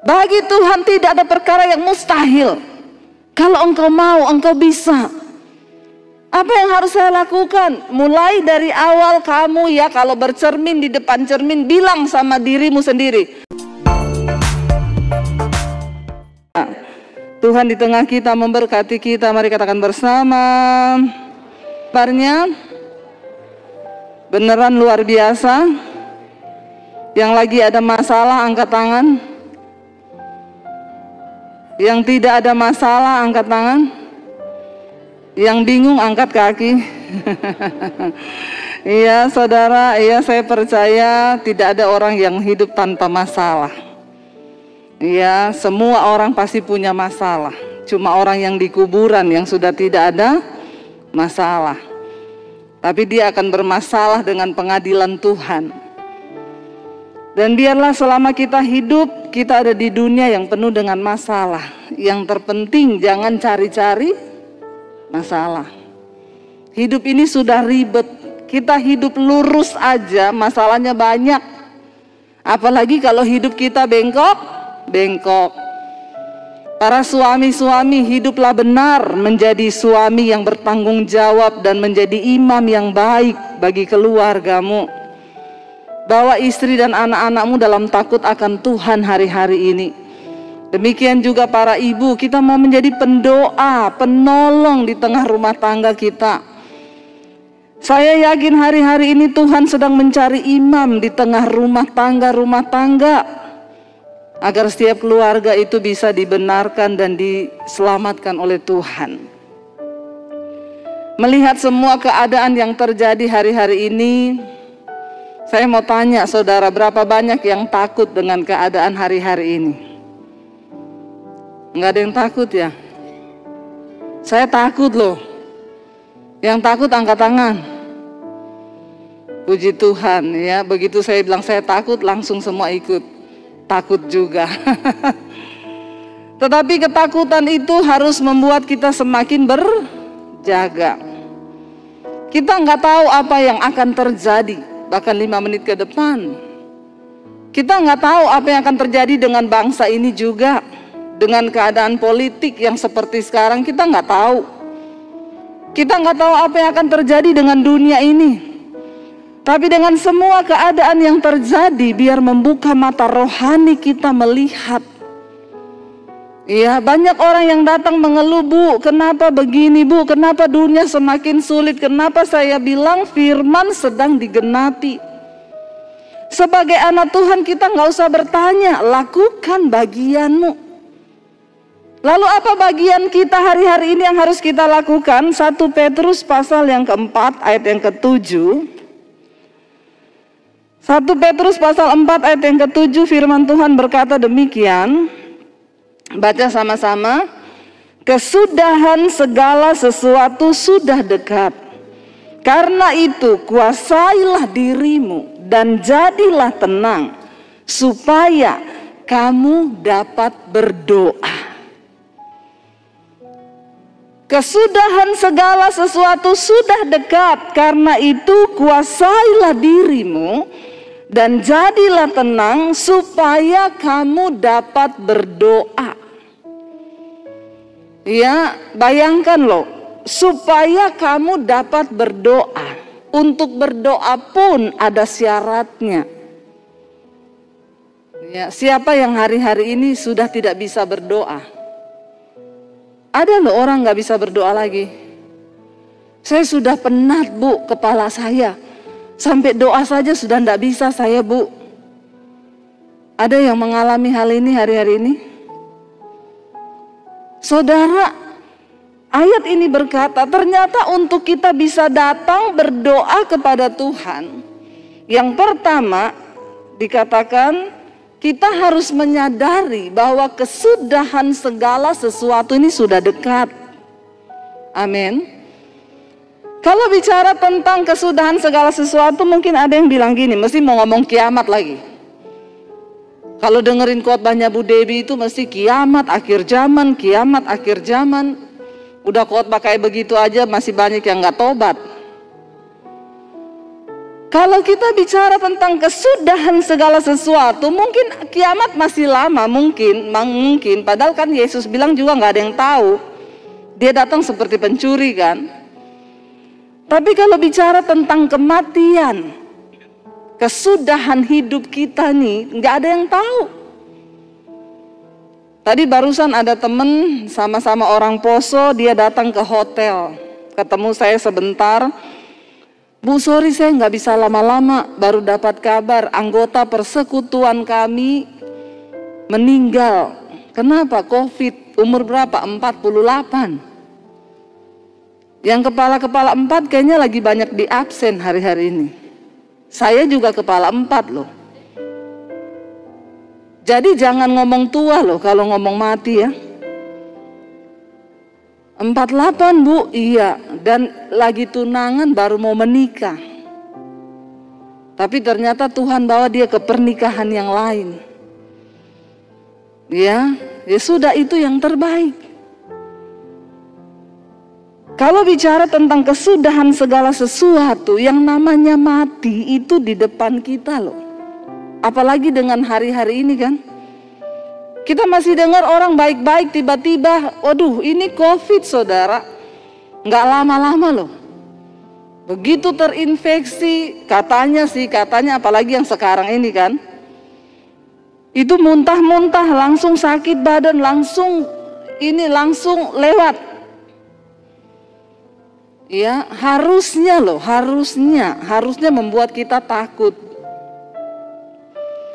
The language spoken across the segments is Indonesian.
Bagi Tuhan tidak ada perkara yang mustahil. Kalau engkau mau, engkau bisa. Apa yang harus saya lakukan? Mulai dari awal kamu ya, kalau bercermin di depan cermin, bilang sama dirimu sendiri. Tuhan di tengah kita memberkati kita. Mari katakan bersama. Kabarnya beneran luar biasa. Yang lagi ada masalah angkat tangan. Yang tidak ada masalah angkat tangan. Yang bingung angkat kaki. Iya saudara, iya saya percaya tidak ada orang yang hidup tanpa masalah. Iya, semua orang pasti punya masalah. Cuma orang yang di kuburan yang sudah tidak ada masalah. Tapi dia akan bermasalah dengan pengadilan Tuhan. Dan biarlah selama kita hidup, kita ada di dunia yang penuh dengan masalah. Yang terpenting jangan cari-cari masalah. Hidup ini sudah ribet. Kita hidup lurus aja masalahnya banyak. Apalagi kalau hidup kita bengkok. Para suami-suami, hiduplah benar menjadi suami yang bertanggung jawab dan menjadi imam yang baik bagi keluargamu. Bawa istri dan anak-anakmu dalam takut akan Tuhan hari-hari ini. Demikian juga para ibu, kita mau menjadi pendoa, penolong di tengah rumah tangga kita. Saya yakin hari-hari ini Tuhan sedang mencari imam di tengah rumah tangga. Agar setiap keluarga itu bisa dibenarkan dan diselamatkan oleh Tuhan. Melihat semua keadaan yang terjadi hari-hari ini, saya mau tanya saudara, berapa banyak yang takut dengan keadaan hari-hari ini? Nggak ada yang takut ya? Saya takut loh. Yang takut angkat tangan. Puji Tuhan ya, begitu saya bilang saya takut langsung semua ikut. Takut juga. Tetapi ketakutan itu harus membuat kita semakin berjaga. Kita nggak tahu apa yang akan terjadi bahkan 5 menit ke depan. Kita nggak tahu apa yang akan terjadi dengan bangsa ini juga. Dengan keadaan politik yang seperti sekarang kita nggak tahu. Kita nggak tahu apa yang akan terjadi dengan dunia ini. Tapi dengan semua keadaan yang terjadi, biar membuka mata rohani kita melihat. Ya, banyak orang yang datang mengeluh, Bu, kenapa begini Bu, kenapa dunia semakin sulit, kenapa saya bilang firman sedang digenapi. Sebagai anak Tuhan kita nggak usah bertanya, lakukan bagianmu. Lalu apa bagian kita hari-hari ini yang harus kita lakukan? 1 Petrus pasal yang keempat ayat yang ke-7. 1 Petrus pasal 4 ayat yang ke-7 firman Tuhan berkata demikian. Baca sama-sama. Kesudahan segala sesuatu sudah dekat. Karena itu kuasailah dirimu dan jadilah tenang supaya kamu dapat berdoa. Kesudahan segala sesuatu sudah dekat. Karena itu kuasailah dirimu dan jadilah tenang supaya kamu dapat berdoa. Ya, bayangkan loh, supaya kamu dapat berdoa. Untuk berdoa pun ada syaratnya. Ya, siapa yang hari-hari ini sudah tidak bisa berdoa? Ada loh orang gak bisa berdoa lagi. Saya sudah penat Bu, kepala saya. Sampai doa saja sudah tidak bisa saya Bu. Ada yang mengalami hal ini hari-hari ini? Saudara, ayat ini berkata ternyata untuk kita bisa datang berdoa kepada Tuhan. Yang pertama dikatakan kita harus menyadari bahwa kesudahan segala sesuatu ini sudah dekat. Amin. Kalau bicara tentang kesudahan segala sesuatu, mungkin ada yang bilang gini, mesti mau ngomong kiamat lagi. Kalau dengerin khotbahnya Bu Debbie itu mesti kiamat akhir zaman, kiamat akhir zaman. Udah khotbah kayak begitu aja masih banyak yang gak tobat. Kalau kita bicara tentang kesudahan segala sesuatu, mungkin kiamat masih lama, mungkin. Padahal kan Yesus bilang juga nggak ada yang tahu. Dia datang seperti pencuri kan. Tapi kalau bicara tentang kematian, kesudahan hidup kita nih, nggak ada yang tahu. Tadi barusan ada temen sama-sama orang Poso, dia datang ke hotel, ketemu saya sebentar. Bu, sorry saya nggak bisa lama-lama, baru dapat kabar anggota persekutuan kami meninggal. Kenapa? COVID. Umur berapa? 48. Yang kepala-kepala 4 kayaknya lagi banyak di absen hari-hari ini. Saya juga kepala 4 loh. Jadi jangan ngomong tua loh kalau ngomong mati ya. 48 Bu, iya, dan lagi tunangan baru mau menikah. Tapi ternyata Tuhan bawa dia ke pernikahan yang lain. Ya sudah, itu yang terbaik. Kalau bicara tentang kesudahan segala sesuatu, yang namanya mati itu di depan kita loh. Apalagi dengan hari-hari ini kan. Kita masih dengar orang baik-baik tiba-tiba, waduh ini COVID saudara, nggak lama-lama loh. Begitu terinfeksi, katanya apalagi yang sekarang ini kan, itu muntah-muntah, langsung sakit badan, langsung lewat. Ya harusnya membuat kita takut.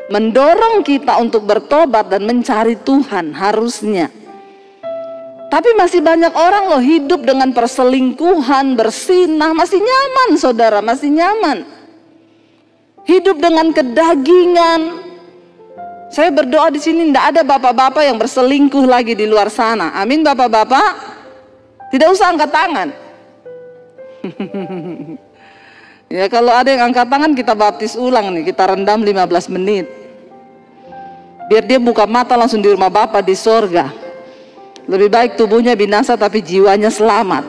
Mendorong kita untuk bertobat dan mencari Tuhan harusnya. Tapi masih banyak orang loh hidup dengan perselingkuhan, bersinah, masih nyaman saudara, masih nyaman. Hidup dengan kedagingan. Saya berdoa di sini tidak ada bapak-bapak yang berselingkuh lagi di luar sana. Amin bapak-bapak. Tidak usah angkat tangan. Ya kalau ada yang angkat tangan kita baptis ulang nih, kita rendam 15 menit. Biar dia buka mata langsung di rumah Bapa di sorga. Lebih baik tubuhnya binasa tapi jiwanya selamat.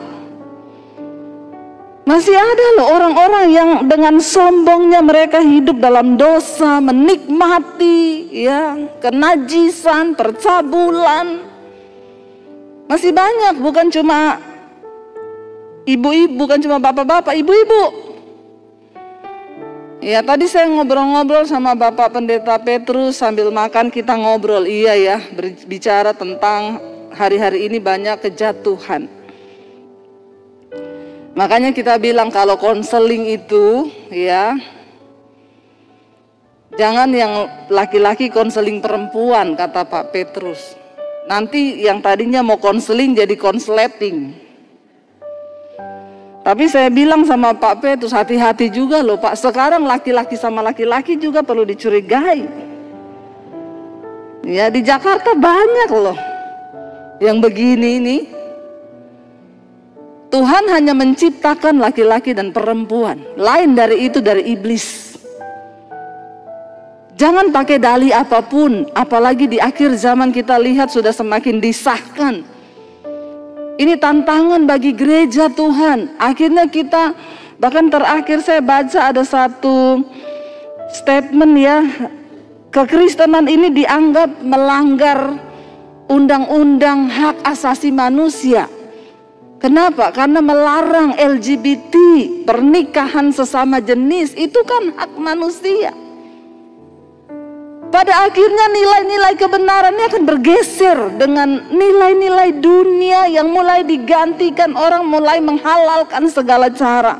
Masih ada loh orang-orang yang dengan sombongnya mereka hidup dalam dosa, menikmati ya kenajisan, percabulan. Masih banyak, bukan cuma ibu-ibu, bukan cuma bapak-bapak, ibu-ibu. Ya tadi saya ngobrol-ngobrol sama Bapak Pendeta Petrus sambil makan kita ngobrol, iya ya, berbicara tentang hari-hari ini banyak kejatuhan. Makanya kita bilang kalau konseling itu ya, jangan yang laki-laki konseling perempuan kata Pak Petrus. Nanti yang tadinya mau konseling jadi konsleting. Tapi saya bilang sama Pak Petrus, hati-hati juga loh Pak. Sekarang laki-laki sama laki-laki juga perlu dicurigai. Ya di Jakarta banyak loh yang begini ini. Tuhan hanya menciptakan laki-laki dan perempuan. Lain dari itu dari iblis. Jangan pakai dalih apapun. Apalagi di akhir zaman kita lihat sudah semakin disahkan. Ini tantangan bagi gereja Tuhan. Akhirnya kita, bahkan terakhir saya baca ada satu statement ya, kekristenan ini dianggap melanggar undang-undang hak asasi manusia. Kenapa? Karena melarang LGBT, pernikahan sesama jenis, itu kan hak manusia. Pada akhirnya nilai-nilai kebenarannya akan bergeser dengan nilai-nilai dunia yang mulai digantikan, orang mulai menghalalkan segala cara.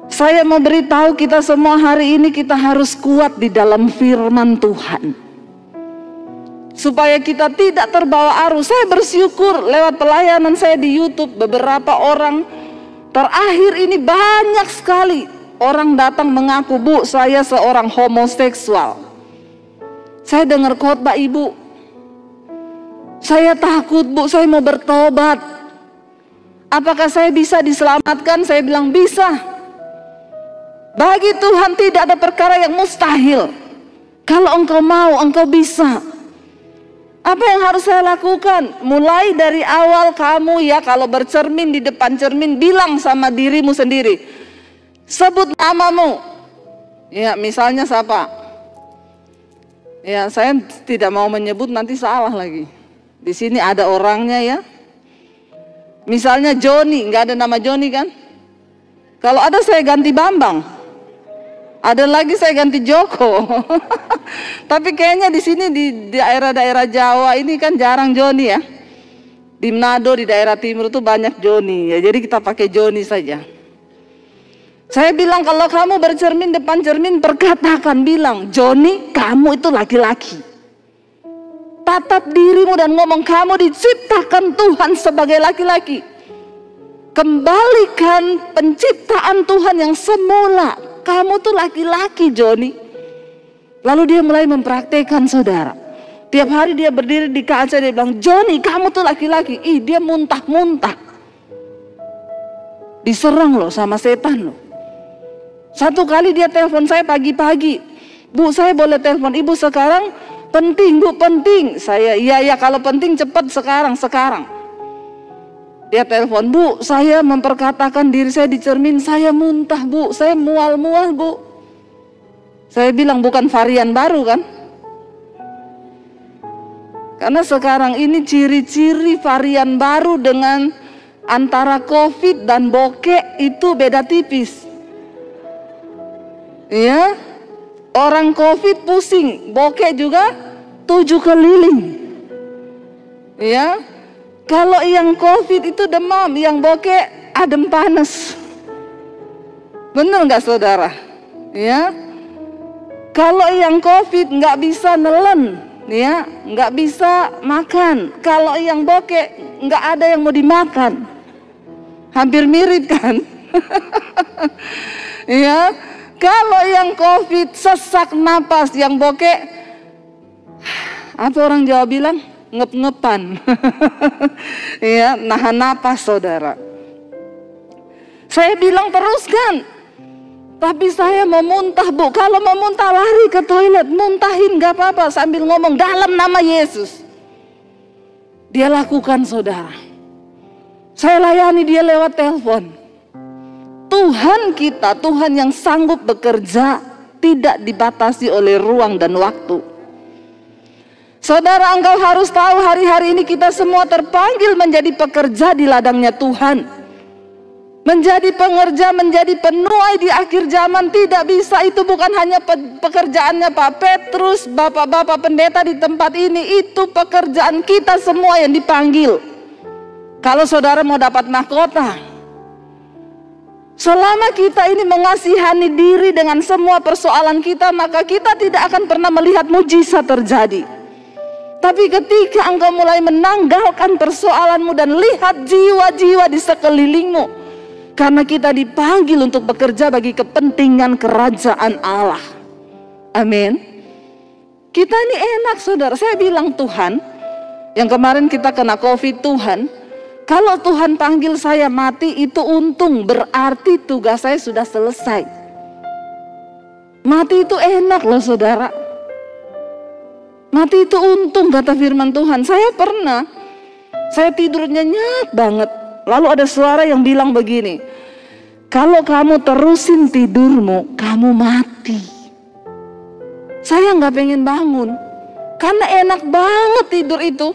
Saya mau beritahu kita semua hari ini kita harus kuat di dalam firman Tuhan. Supaya kita tidak terbawa arus. Saya bersyukur lewat pelayanan saya di YouTube, beberapa orang terakhir ini banyak sekali orang datang mengaku, Bu saya seorang homoseksual. Saya dengar khotbah ibu, saya takut Bu, saya mau bertobat. Apakah saya bisa diselamatkan? Saya bilang bisa. Bagi Tuhan tidak ada perkara yang mustahil. Kalau engkau mau, engkau bisa. Apa yang harus saya lakukan? Mulai dari awal kamu ya kalau bercermin di depan cermin, bilang sama dirimu sendiri, Sebut namamu. Ya, misalnya siapa? Ya, saya tidak mau menyebut, nanti salah lagi. Di sini ada orangnya ya. Misalnya Joni, nggak ada nama Joni kan? Kalau ada saya ganti Bambang. Ada lagi saya ganti Joko. Tapi kayaknya di sini di daerah-daerah Jawa ini kan jarang Joni ya. Di Manado, di daerah timur itu banyak Joni ya. Jadi kita pakai Joni saja. Saya bilang kalau kamu bercermin depan cermin, perkatakan, bilang, Joni, kamu itu laki-laki. Tatap dirimu dan ngomong, kamu diciptakan Tuhan sebagai laki-laki. Kembalikan penciptaan Tuhan yang semula. Kamu tuh laki-laki, Joni. Lalu dia mulai mempraktekkan, saudara. Tiap hari dia berdiri di kaca, dia bilang, Joni, kamu tuh laki-laki. Ih, dia muntah-muntah. Diserang loh sama setan loh. Satu kali dia telepon saya pagi-pagi. Bu, saya boleh telepon ibu sekarang? Penting, Bu, penting. Saya, iya, kalau penting cepat sekarang. Dia telepon, Bu, saya memperkatakan diri saya di cermin, saya muntah, Bu, saya mual-mual, Bu. Saya bilang, bukan varian baru kan? Karena sekarang ini ciri-ciri varian baru dengan antara COVID dan bokek itu beda tipis. Ya, orang COVID pusing, bokek juga 7 keliling. Ya, kalau yang COVID itu demam, yang bokek adem panas. Benar nggak saudara? Ya, kalau yang COVID nggak bisa nelen, ya, nggak bisa makan. Kalau yang bokek nggak ada yang mau dimakan. Hampir mirip kan? Ya. Kalau yang COVID sesak napas, yang bokek, apa orang Jawa bilang? Ngep-ngepan. Ya, nahan napas, saudara. Saya bilang teruskan. Tapi saya mau muntah, Bu. Kalau mau muntah lari ke toilet, muntahin gak apa-apa sambil ngomong dalam nama Yesus. Dia lakukan, saudara. Saya layani dia lewat telepon. Tuhan kita, Tuhan yang sanggup bekerja, tidak dibatasi oleh ruang dan waktu. Saudara, engkau harus tahu hari-hari ini kita semua terpanggil menjadi pekerja di ladangnya Tuhan. Menjadi pengerja, menjadi penuai di akhir zaman tidak bisa. Itu bukan hanya pekerjaannya Pak Petrus, bapak-bapak pendeta di tempat ini. Itu pekerjaan kita semua yang dipanggil. Kalau saudara mau dapat mahkota, selama kita ini mengasihani diri dengan semua persoalan kita, maka kita tidak akan pernah melihat mujizat terjadi. Tapi ketika engkau mulai menanggalkan persoalanmu dan lihat jiwa-jiwa di sekelilingmu, karena kita dipanggil untuk bekerja bagi kepentingan kerajaan Allah. Amin. Kita ini enak, saudara. Saya bilang Tuhan, yang kemarin kita kena COVID, Tuhan, kalau Tuhan panggil saya mati itu untung, berarti tugas saya sudah selesai. Mati itu enak loh, saudara. Mati itu untung, kata firman Tuhan. Saya tidur nyenyak banget. Lalu ada suara yang bilang begini, kalau kamu terusin tidurmu, kamu mati. Saya nggak pengen bangun, karena enak banget tidur itu.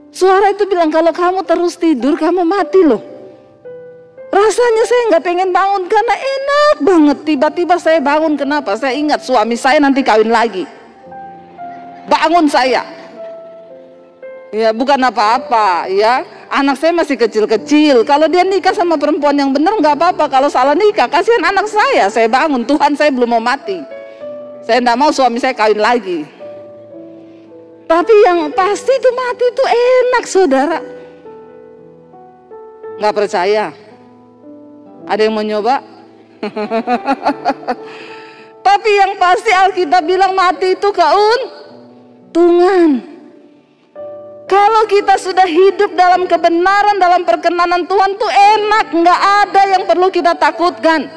Suara itu bilang kalau kamu terus tidur kamu mati loh. Rasanya saya nggak pengen bangun karena enak banget. Tiba-tiba saya bangun, kenapa? Saya ingat suami saya nanti kawin lagi. Bangun saya. Ya bukan apa-apa ya. Anak saya masih kecil-kecil. Kalau dia nikah sama perempuan yang benar nggak apa-apa. Kalau salah nikah, kasihan anak saya. Saya bangun, Tuhan saya belum mau mati. Saya nggak mau suami saya kawin lagi. Tapi yang pasti itu mati itu enak, saudara. Nggak percaya? Ada yang mau nyoba? Tapi yang pasti Alkitab bilang mati itu keuntungan. Kalau kita sudah hidup dalam kebenaran, dalam perkenanan Tuhan tuh enak, nggak ada yang perlu kita takutkan.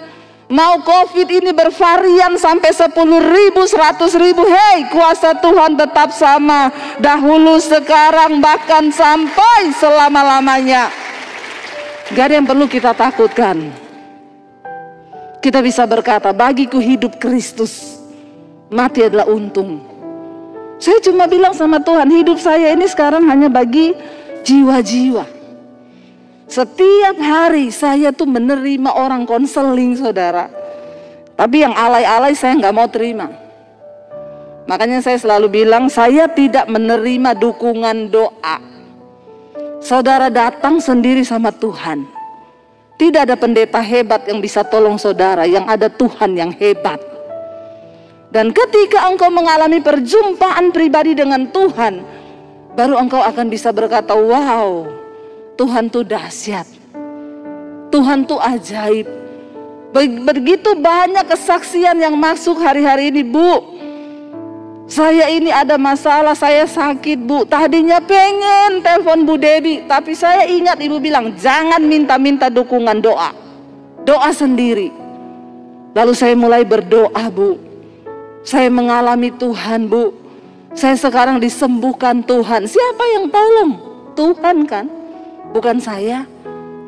Mau COVID ini bervarian sampai 10.000, 100.000, hei, kuasa Tuhan tetap sama. Dahulu, sekarang, bahkan sampai selama-lamanya. Gak ada yang perlu kita takutkan. kita bisa berkata, bagiku hidup Kristus, mati adalah untung. Saya cuma bilang sama Tuhan, hidup saya ini sekarang hanya bagi jiwa-jiwa. Setiap hari saya tuh menerima orang konseling, saudara. Tapi yang alay-alay saya nggak mau terima. Makanya saya selalu bilang, saya tidak menerima dukungan doa. Saudara datang sendiri sama Tuhan. Tidak ada pendeta hebat yang bisa tolong saudara, yang ada Tuhan yang hebat. Dan ketika engkau mengalami perjumpaan pribadi dengan Tuhan, baru engkau akan bisa berkata, wow, Tuhan tuh dahsyat, Tuhan tuh ajaib. Begitu banyak kesaksian yang masuk hari-hari ini, Bu. Saya ini ada masalah, saya sakit, Bu. Tadinya pengen telepon Bu Debbie, tapi saya ingat Ibu bilang, jangan minta-minta dukungan doa. Doa sendiri. Lalu saya mulai berdoa, Bu. Saya mengalami Tuhan, Bu. Saya sekarang disembuhkan Tuhan. Siapa yang tolong? Tuhan kan? Bukan saya.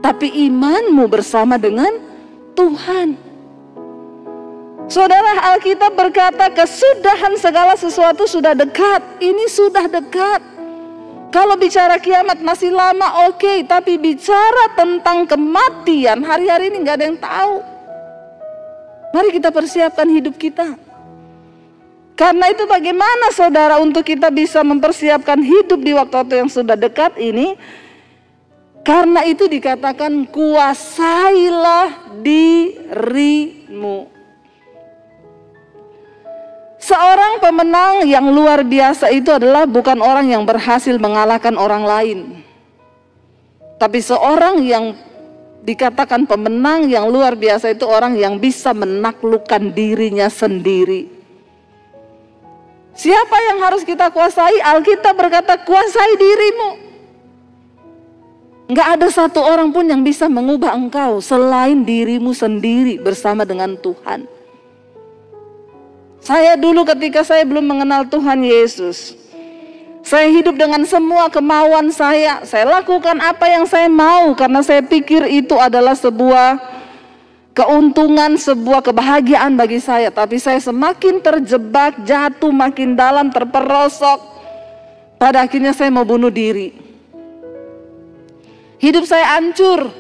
Tapi imanmu bersama dengan Tuhan. Saudara, Alkitab berkata kesudahan segala sesuatu sudah dekat. Ini sudah dekat. Kalau bicara kiamat masih lama, oke. Tapi bicara tentang kematian, hari-hari ini gak ada yang tahu. Mari kita persiapkan hidup kita. Karena itu bagaimana saudara untuk kita bisa mempersiapkan hidup di waktu-waktu yang sudah dekat ini? Karena itu dikatakan kuasailah dirimu. Seorang pemenang yang luar biasa itu adalah bukan orang yang berhasil mengalahkan orang lain. Tapi seorang yang dikatakan pemenang yang luar biasa itu orang yang bisa menaklukkan dirinya sendiri. Siapa yang harus kita kuasai? Alkitab berkata kuasai dirimu. Enggak ada satu orang pun yang bisa mengubah engkau selain dirimu sendiri bersama dengan Tuhan. Saya dulu ketika saya belum mengenal Tuhan Yesus, saya hidup dengan semua kemauan saya. Saya lakukan apa yang saya mau karena saya pikir itu adalah sebuah keuntungan, sebuah kebahagiaan bagi saya. Tapi saya semakin terjebak, jatuh makin dalam, terperosok. Pada akhirnya saya mau bunuh diri. Hidup saya hancur.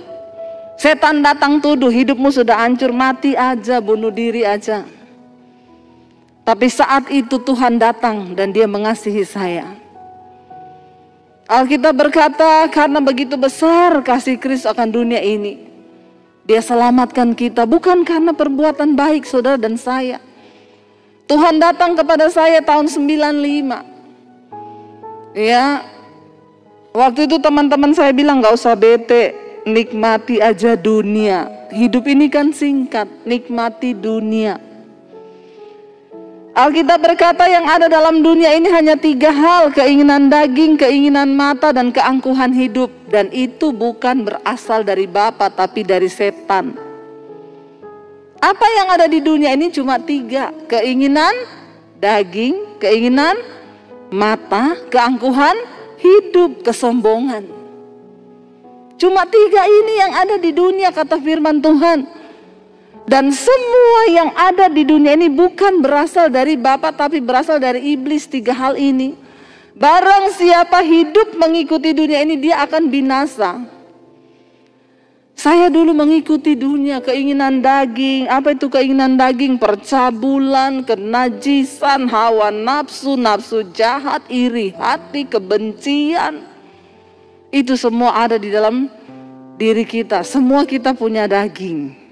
Setan datang tuduh, hidupmu sudah hancur, mati aja, bunuh diri aja. Tapi saat itu Tuhan datang dan Dia mengasihi saya. Alkitab berkata, karena begitu besar kasih Kristus akan dunia ini, Dia selamatkan kita bukan karena perbuatan baik saudara dan saya. Tuhan datang kepada saya tahun 95. Ya, waktu itu teman-teman saya bilang gak usah bete, nikmati aja dunia. Hidup ini kan singkat, nikmati dunia. Alkitab berkata yang ada dalam dunia ini hanya 3 hal, keinginan daging, keinginan mata, dan keangkuhan hidup. Dan itu bukan berasal dari Bapa tapi dari setan. Apa yang ada di dunia ini cuma 3, keinginan daging, keinginan mata, keangkuhan hidup, kesombongan. Cuma 3 ini yang ada di dunia kata firman Tuhan. Dan semua yang ada di dunia ini bukan berasal dari Bapa tapi berasal dari iblis. 3 hal ini. Barang siapa hidup mengikuti dunia ini dia akan binasa. Saya dulu mengikuti dunia, keinginan daging. Apa itu keinginan daging? Percabulan, kenajisan, hawa nafsu, nafsu jahat, iri hati, kebencian. Itu semua ada di dalam diri kita. Semua kita punya daging.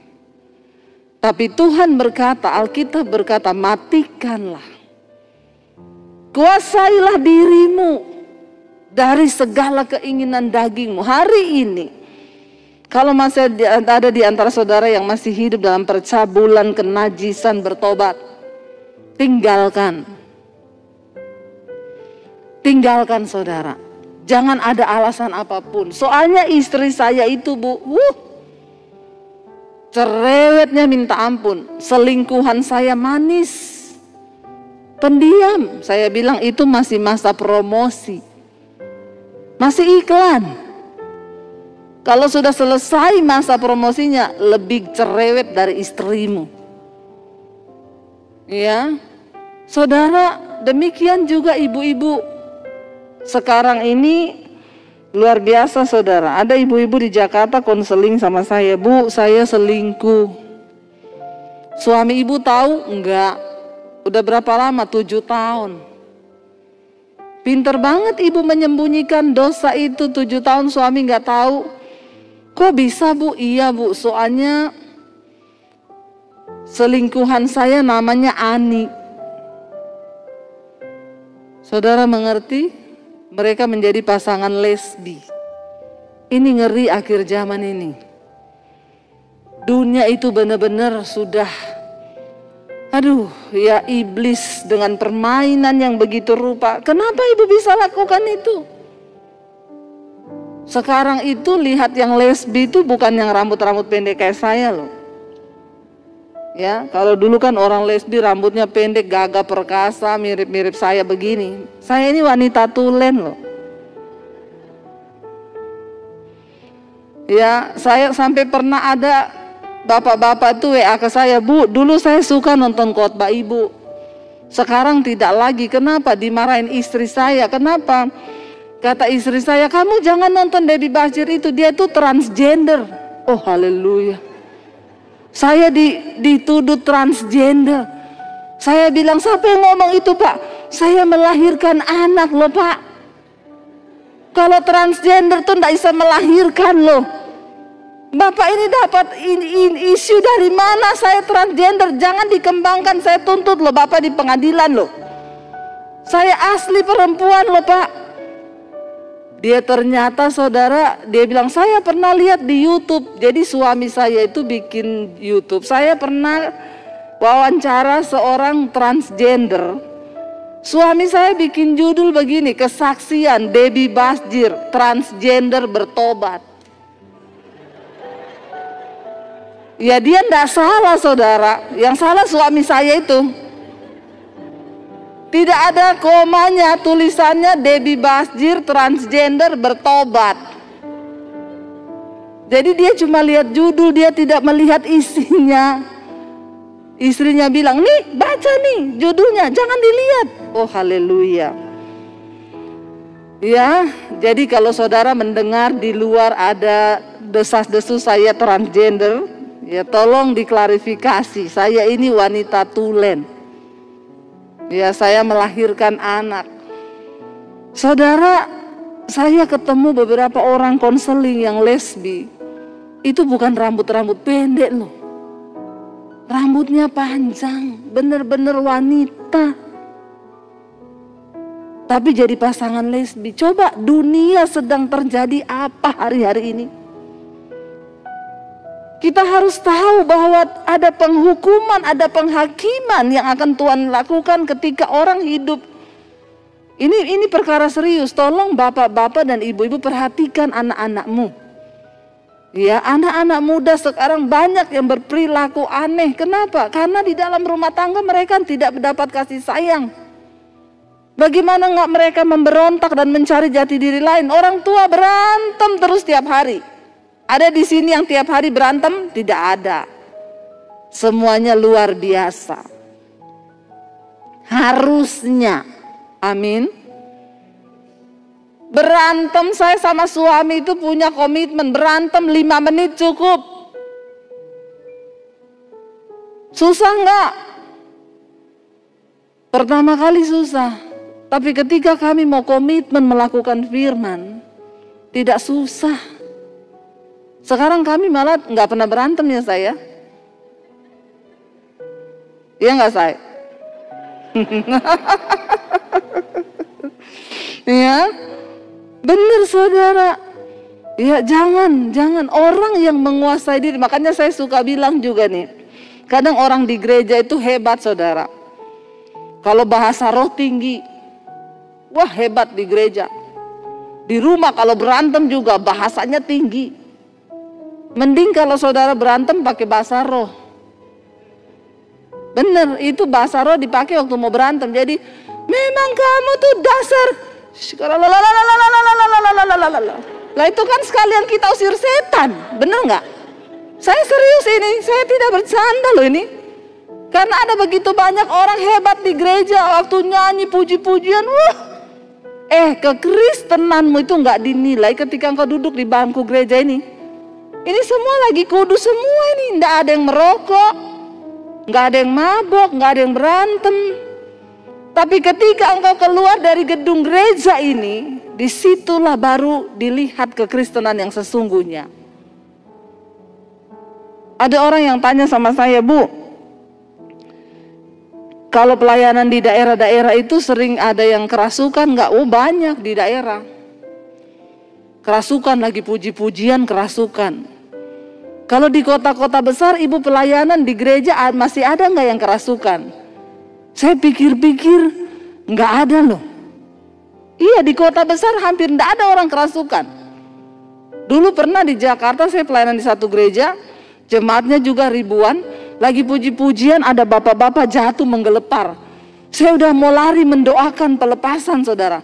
Tapi Tuhan berkata, Alkitab berkata, matikanlah. Kuasailah dirimu dari segala keinginan dagingmu. Hari ini, kalau masih ada di antara saudara yang masih hidup dalam percabulan, kenajisan, bertobat, tinggalkan. Tinggalkan saudara. Jangan ada alasan apapun. Soalnya istri saya itu Bu, cerewetnya minta ampun. Selingkuhan saya manis, pendiam. Saya bilang itu masih masa promosi, masih iklan. Kalau sudah selesai masa promosinya, lebih cerewet dari istrimu. Ya, saudara, demikian juga ibu-ibu. Sekarang ini luar biasa saudara. Ada ibu-ibu di Jakarta konseling sama saya, Bu, saya selingkuh. Suami ibu tahu? Enggak. Udah berapa lama? 7 tahun. Pinter banget ibu menyembunyikan dosa itu. 7 tahun suami enggak tahu. Kok bisa, Bu? Iya, Bu, soalnya selingkuhan saya namanya Ani. Saudara mengerti? Mereka menjadi pasangan lesbi. Ini ngeri akhir zaman ini. Dunia itu benar-benar sudah, aduh ya, iblis dengan permainan yang begitu rupa. Kenapa ibu bisa lakukan itu? Sekarang itu lihat yang lesbi itu bukan yang rambut-rambut pendek kayak saya loh. Ya, kalau dulu kan orang lesbi rambutnya pendek, gagah perkasa, mirip-mirip saya begini. Saya ini wanita tulen loh. Ya, saya sampai pernah ada bapak-bapak tuh WA ke saya, Bu, dulu saya suka nonton khotbah ibu. Sekarang tidak lagi. Kenapa? Dimarahin istri saya. Kenapa? Kata istri saya, kamu jangan nonton Debbie Bachir itu, dia tuh transgender. Oh haleluya. Saya dituduh transgender. Saya bilang, siapa yang ngomong itu Pak? Saya melahirkan anak loh Pak. Kalau transgender tuh gak bisa melahirkan loh. Bapak ini dapat isu dari mana saya transgender? Jangan dikembangkan, saya tuntut loh Bapak di pengadilan loh. Saya asli perempuan loh Pak. Dia ternyata saudara, dia bilang saya pernah lihat di YouTube. Jadi suami saya itu bikin YouTube. Saya pernah wawancara seorang transgender. Suami saya bikin judul begini, kesaksian Debbie Bachir, transgender bertobat. Ya dia enggak salah saudara, yang salah suami saya itu. Tidak ada komanya, tulisannya Debbie Bachir transgender bertobat. Jadi dia cuma lihat judul, dia tidak melihat isinya. Istrinya bilang, nih baca nih judulnya, jangan dilihat. Oh haleluya. Ya, jadi kalau saudara mendengar di luar ada desas-desus saya transgender, ya tolong diklarifikasi, saya ini wanita tulen. Ya, saya melahirkan anak. Saudara, saya ketemu beberapa orang konseling yang lesbi. Itu bukan rambut-rambut pendek loh. Rambutnya panjang, bener-bener wanita. Tapi jadi pasangan lesbi. Coba dunia sedang terjadi apa hari-hari ini? Kita harus tahu bahwa ada penghukuman, ada penghakiman yang akan Tuhan lakukan ketika orang hidup. Ini perkara serius. Tolong bapak-bapak dan ibu-ibu perhatikan anak-anakmu. Ya, anak-anak muda sekarang banyak yang berperilaku aneh. Kenapa? Karena di dalam rumah tangga mereka tidak mendapat kasih sayang. Bagaimana nggak mereka memberontak dan mencari jati diri lain? Orang tua berantem terus tiap hari. Ada di sini yang tiap hari berantem? Tidak ada. Semuanya luar biasa. Harusnya, amin. Berantem, saya sama suami itu punya komitmen. Berantem 5 menit cukup. Susah nggak? Pertama kali susah. Tapi ketika kami mau komitmen melakukan firman, tidak susah. Sekarang kami malah nggak pernah berantem ya saya. Iya nggak saya? Ya, benar saudara. Ya jangan orang yang menguasai diri. Makanya saya suka bilang juga nih. Kadang orang di gereja itu hebat saudara. Kalau bahasa roh tinggi, wah hebat di gereja. Di rumah kalau berantem juga bahasanya tinggi. Mending kalau saudara berantem pakai bahasa roh. Bener, itu bahasa roh dipakai waktu mau berantem. Jadi memang kamu tuh dasar. Lah itu kan sekalian kita usir setan, bener nggak? Saya serius ini, saya tidak bercanda loh ini. Karena ada begitu banyak orang hebat di gereja waktu nyanyi puji-pujian, kekristenanmu itu nggak dinilai ketika engkau duduk di bangku gereja ini. Ini semua lagi kudus semua ini, nggak ada yang merokok, nggak ada yang mabok, nggak ada yang berantem. Tapi ketika engkau keluar dari gedung gereja ini, disitulah baru dilihat kekristenan yang sesungguhnya. Ada orang yang tanya sama saya, Bu, kalau pelayanan di daerah-daerah itu sering ada yang kerasukan nggak? Oh banyak di daerah. Kerasukan lagi puji-pujian kerasukan. Kalau di kota-kota besar ibu pelayanan di gereja masih ada nggak yang kerasukan? Saya pikir-pikir nggak ada loh. Iya di kota besar hampir nggak ada orang kerasukan. Dulu pernah di Jakarta saya pelayanan di satu gereja, jemaatnya juga ribuan. Lagi puji-pujian ada bapak-bapak jatuh menggelepar. Saya udah mau lari mendoakan pelepasan saudara.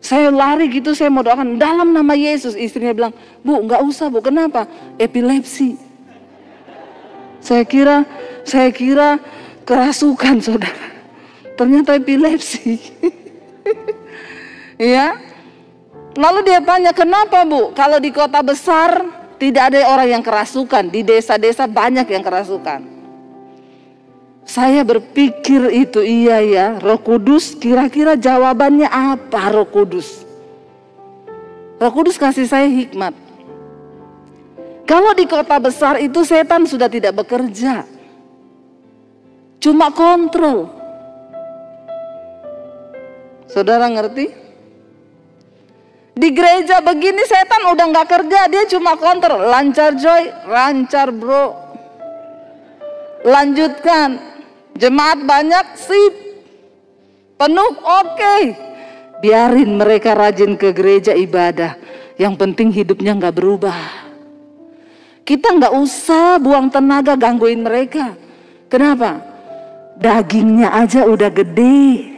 Saya lari gitu, saya mau doakan dalam nama Yesus. Istrinya bilang, Bu nggak usah Bu, kenapa? Epilepsi. Saya kira kerasukan saudara. Ternyata epilepsi. Ya. Lalu dia tanya, kenapa Bu? Kalau di kota besar tidak ada orang yang kerasukan, di desa-desa banyak yang kerasukan. Saya berpikir itu iya ya, Roh Kudus kira-kira jawabannya apa Roh Kudus? Roh Kudus kasih saya hikmat. Kalau di kota besar itu setan sudah tidak bekerja, cuma kontrol. Saudara ngerti? Di gereja begini setan udah gak kerja, dia cuma kontrol. Lancar Joy, lancar bro. Lanjutkan. Jemaat banyak, sip. Penuh, oke. Biarin mereka rajin ke gereja ibadah. Yang penting hidupnya gak berubah. Kita gak usah buang tenaga gangguin mereka. Kenapa? Dagingnya aja udah gede.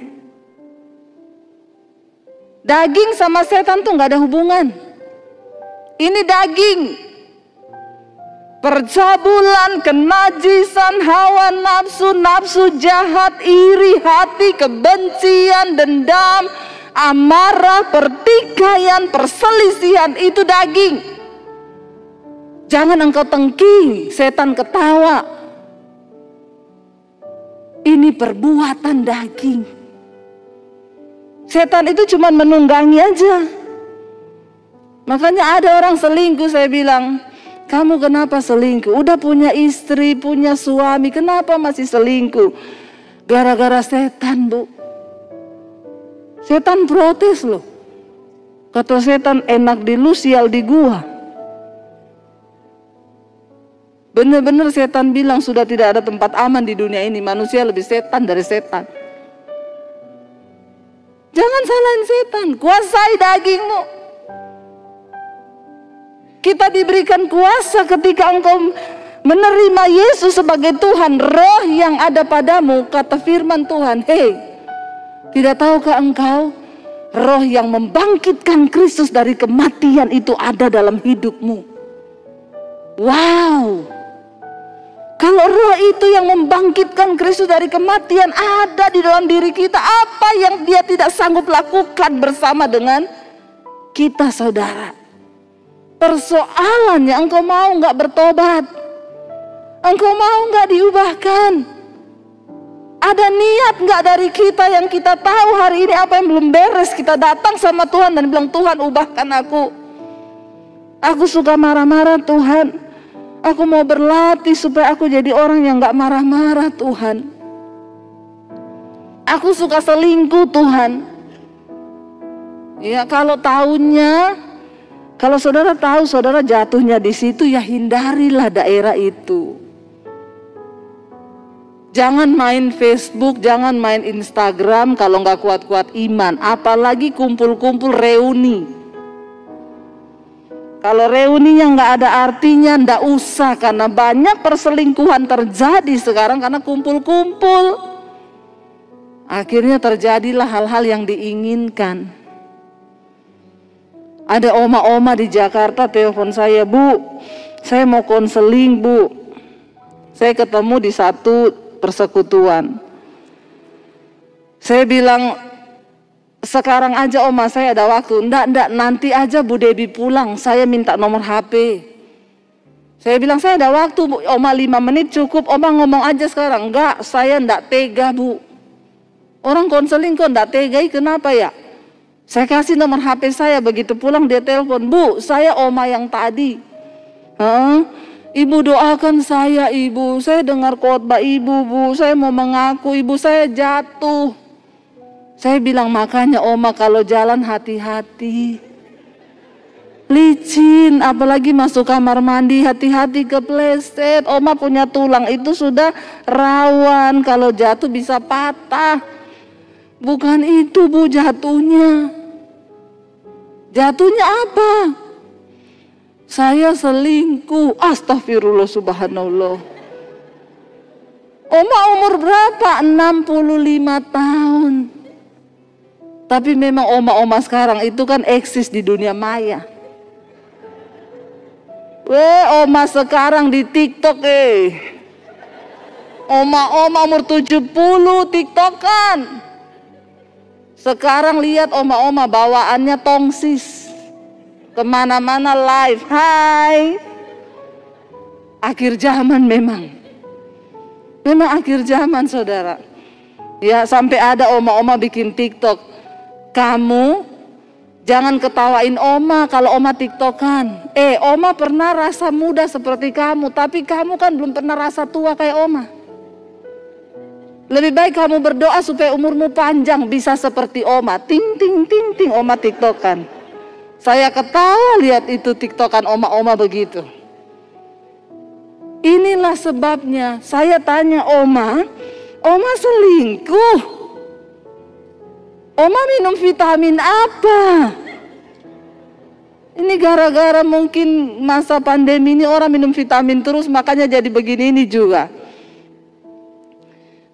Daging sama setan tuh gak ada hubungan. Ini daging. Percabulan, kenajisan, hawa nafsu, nafsu jahat, iri hati, kebencian, dendam, amarah, pertikaian, perselisihan, itu daging. Jangan engkau tengking, setan ketawa. Ini perbuatan daging. Setan itu cuma menunggangi aja. Makanya ada orang selingkuh, saya bilang, kamu kenapa selingkuh? Udah punya istri, punya suami, kenapa masih selingkuh? Gara-gara setan, Bu. Setan protes loh. Kata setan, enak di lu, sial di gua. Bener-bener setan bilang sudah tidak ada tempat aman di dunia ini. Manusia lebih setan dari setan. Jangan salahin setan, kuasai dagingmu. Kita diberikan kuasa ketika engkau menerima Yesus sebagai Tuhan. Roh yang ada padamu, kata firman Tuhan, hei, tidak tahukah engkau roh yang membangkitkan Kristus dari kematian itu ada dalam hidupmu? Wow. Kalau roh itu yang membangkitkan Kristus dari kematian ada di dalam diri kita, apa yang dia tidak sanggup lakukan bersama dengan kita saudara? Persoalannya engkau mau gak bertobat? Engkau mau gak diubahkan? Ada niat gak dari kita yang kita tahu hari ini apa yang belum beres? Kita datang sama Tuhan dan bilang, Tuhan ubahkan aku. Aku suka marah-marah Tuhan. Aku mau berlatih supaya aku jadi orang yang gak marah-marah Tuhan. Aku suka selingkuh Tuhan. Ya kalau tahunya, kalau saudara tahu saudara jatuhnya di situ, ya hindarilah daerah itu. Jangan main Facebook, jangan main Instagram kalau nggak kuat-kuat iman. Apalagi kumpul-kumpul reuni. Kalau reuninya nggak ada artinya, nggak usah. Karena banyak perselingkuhan terjadi sekarang karena kumpul-kumpul. Akhirnya terjadilah hal-hal yang diinginkan. Ada oma-oma di Jakarta telepon saya, Bu, saya mau konseling, Bu. Saya ketemu di satu persekutuan. Saya bilang, sekarang aja oma, saya ada waktu. Enggak, nanti aja Bu Debbie pulang, saya minta nomor HP. Saya bilang, saya ada waktu, Bu. Oma 5 menit cukup, oma ngomong aja sekarang. Enggak, saya enggak tega, Bu. Orang konseling kok enggak tega, kenapa ya? Saya kasih nomor HP saya, begitu pulang dia telepon, Bu, saya oma yang tadi. Ibu doakan saya, Ibu. Saya dengar khotbah Ibu, Bu. Saya mau mengaku, Ibu, saya jatuh. Saya bilang, makanya oma kalau jalan hati-hati. Licin, apalagi masuk kamar mandi, hati-hati kepleset. Oma punya tulang itu sudah rawan, kalau jatuh bisa patah. Bukan itu, Bu, jatuhnya. Jatuhnya apa? Saya selingkuh. Astagfirullah, subhanallah. Oma umur berapa? 65 tahun. Tapi memang oma-oma sekarang itu kan eksis di dunia maya. Oma sekarang di TikTok Oma-oma umur 70 TikTokan. Sekarang lihat oma-oma bawaannya tongsis. Kemana-mana live. Hai. Akhir zaman memang. Memang akhir zaman, saudara. Ya, sampai ada oma-oma bikin TikTok. Kamu jangan ketawain oma kalau oma TikTokan. Oma pernah rasa muda seperti kamu, tapi kamu kan belum pernah rasa tua kayak oma. Lebih baik kamu berdoa supaya umurmu panjang bisa seperti oma. Ting ting ting ting, oma TikTokan. Saya ketawa lihat itu TikTokan oma-oma begitu. Inilah sebabnya saya tanya oma selingkuh? Oma minum vitamin apa? Ini gara-gara mungkin masa pandemi ini orang minum vitamin terus, makanya jadi begini ini juga.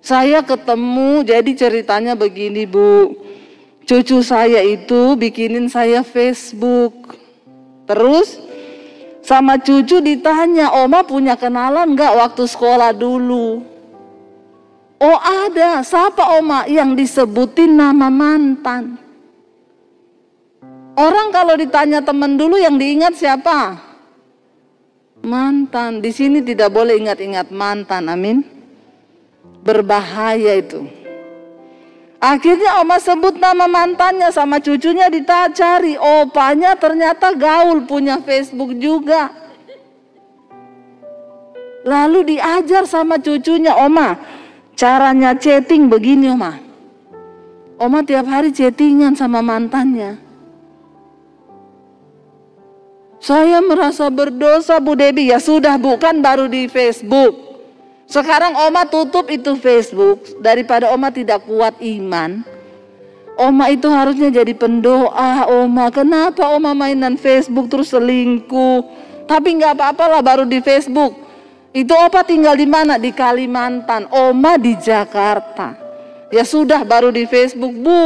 Saya ketemu, jadi ceritanya begini, Bu. Cucu saya itu bikinin saya Facebook. Terus sama cucu ditanya, oma punya kenalan gak waktu sekolah dulu? Oh ada, siapa oma? Yang disebutin nama mantan. Orang kalau ditanya teman dulu yang diingat siapa? Mantan. Di sini tidak boleh ingat-ingat mantan, amin. Berbahaya itu. Akhirnya oma sebut nama mantannya, sama cucunya dicari. Opanya ternyata gaul, punya Facebook juga. Lalu diajar sama cucunya, oma caranya chatting begini, oma. Oma tiap hari chattingan sama mantannya. Saya merasa berdosa, Bu Debbie. Ya sudah, Bu, kan baru di Facebook. Sekarang oma tutup itu Facebook. Daripada oma tidak kuat iman, oma itu harusnya jadi pendoa. Oma, kenapa oma mainan Facebook terus selingkuh? Tapi nggak apa-apa lah, baru di Facebook. Itu opa tinggal di mana? Di Kalimantan. Oma di Jakarta. Ya sudah, baru di Facebook, Bu.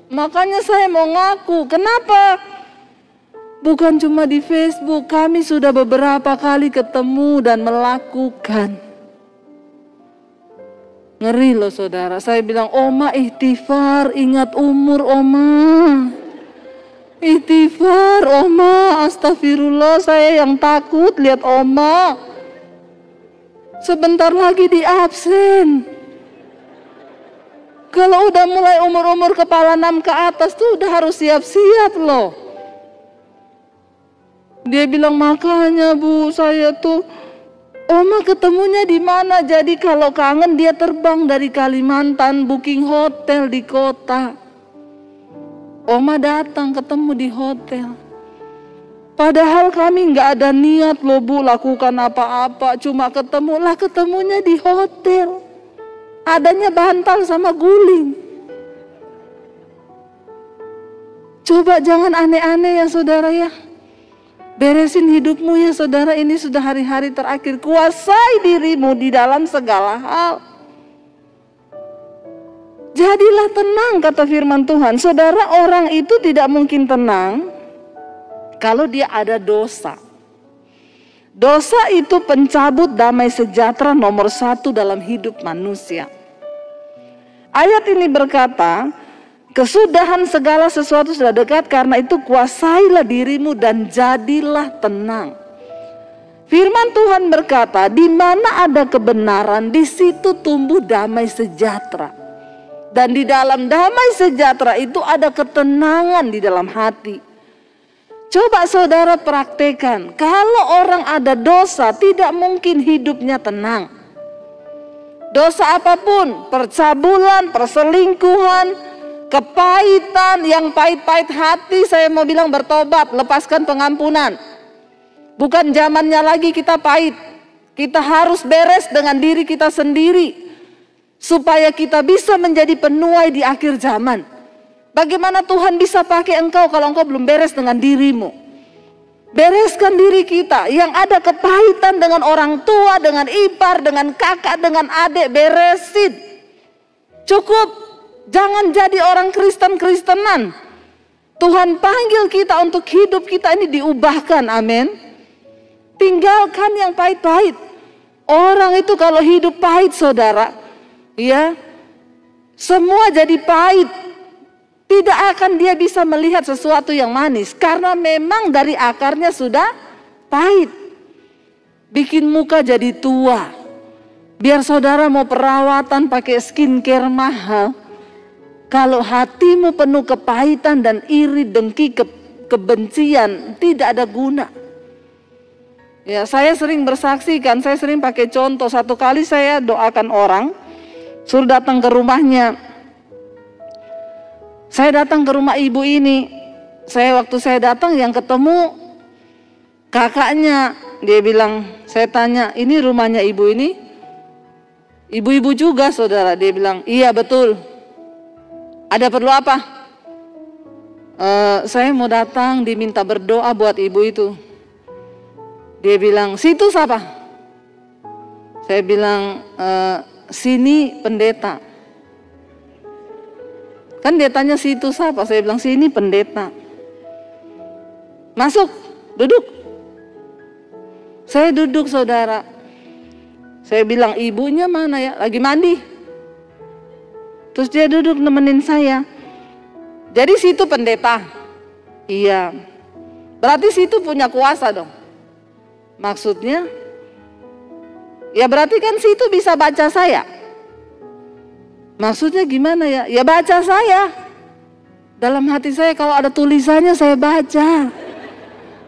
Makanya saya mau ngaku. Kenapa? Bukan cuma di Facebook, kami sudah beberapa kali ketemu dan melakukan. Ngeri loh, saudara. Saya bilang, oma ikhtifar, ingat umur oma. Ikhtifar oma, astagfirullah, saya yang takut lihat oma. Sebentar lagi di absen. Kalau udah mulai umur-umur kepala 6 ke atas tuh udah harus siap-siap loh. Dia bilang, makanya Bu, saya tuh oma ketemunya di mana? Jadi kalau kangen dia terbang dari Kalimantan, booking hotel di kota. Oma datang ketemu di hotel. Padahal kami nggak ada niat loh, Bu, lakukan apa-apa. Cuma ketemunya di hotel. Adanya bantal sama guling. Coba jangan aneh-aneh ya, saudara ya. Beresin hidupmu ya, saudara. Ini sudah hari-hari terakhir. Kuasai dirimu di dalam segala hal. Jadilah tenang, kata firman Tuhan. Saudara, orang itu tidak mungkin tenang kalau dia ada dosa. Dosa itu pencabut damai sejahtera nomor 1 dalam hidup manusia. Ayat ini berkata, kesudahan segala sesuatu sudah dekat, karena itu kuasailah dirimu dan jadilah tenang. Firman Tuhan berkata, di mana ada kebenaran, di situ tumbuh damai sejahtera. Dan di dalam damai sejahtera itu ada ketenangan di dalam hati. Coba saudara praktekkan, kalau orang ada dosa tidak mungkin hidupnya tenang. Dosa apapun, percabulan, perselingkuhan, kepahitan, yang pahit-pahit hati, saya mau bilang bertobat, lepaskan pengampunan. Bukan zamannya lagi kita pahit, kita harus beres dengan diri kita sendiri, supaya kita bisa menjadi penuai di akhir zaman. Bagaimana Tuhan bisa pakai engkau kalau engkau belum beres dengan dirimu? Bereskan diri kita. Yang ada kepahitan dengan orang tua, dengan ipar, dengan kakak, dengan adik, beresin. Cukup. Jangan jadi orang Kristen-Kristenan. Tuhan panggil kita untuk hidup kita ini diubahkan. Amin. Tinggalkan yang pahit-pahit. Orang itu kalau hidup pahit saudara, ya, semua jadi pahit. Tidak akan dia bisa melihat sesuatu yang manis, karena memang dari akarnya sudah pahit. Bikin muka jadi tua. Biar saudara mau perawatan pakai skincare mahal, kalau hatimu penuh kepahitan dan iri, dengki, kebencian, tidak ada guna. Ya, saya sering bersaksikan, saya sering pakai contoh. Satu kali saya doakan orang, suruh datang ke rumahnya. Saya datang ke rumah ibu ini. Waktu saya datang yang ketemu kakaknya. Dia bilang, saya tanya, ini rumahnya ibu ini? Ibu-ibu juga saudara. Dia bilang, iya betul. Ada perlu apa? Saya mau datang diminta berdoa buat ibu itu. Dia bilang, situ siapa? Saya bilang, sini pendeta. Kan dia tanya situ siapa? Saya bilang sini pendeta. Masuk, duduk. Saya duduk saudara. Saya bilang ibunya mana ya? Lagi mandi. Terus dia duduk nemenin saya. Jadi situ pendeta? Iya. Berarti situ punya kuasa dong. Maksudnya? Ya berarti kan situ bisa baca saya. Maksudnya gimana ya? Ya baca saya. Dalam hati saya kalau ada tulisannya saya baca.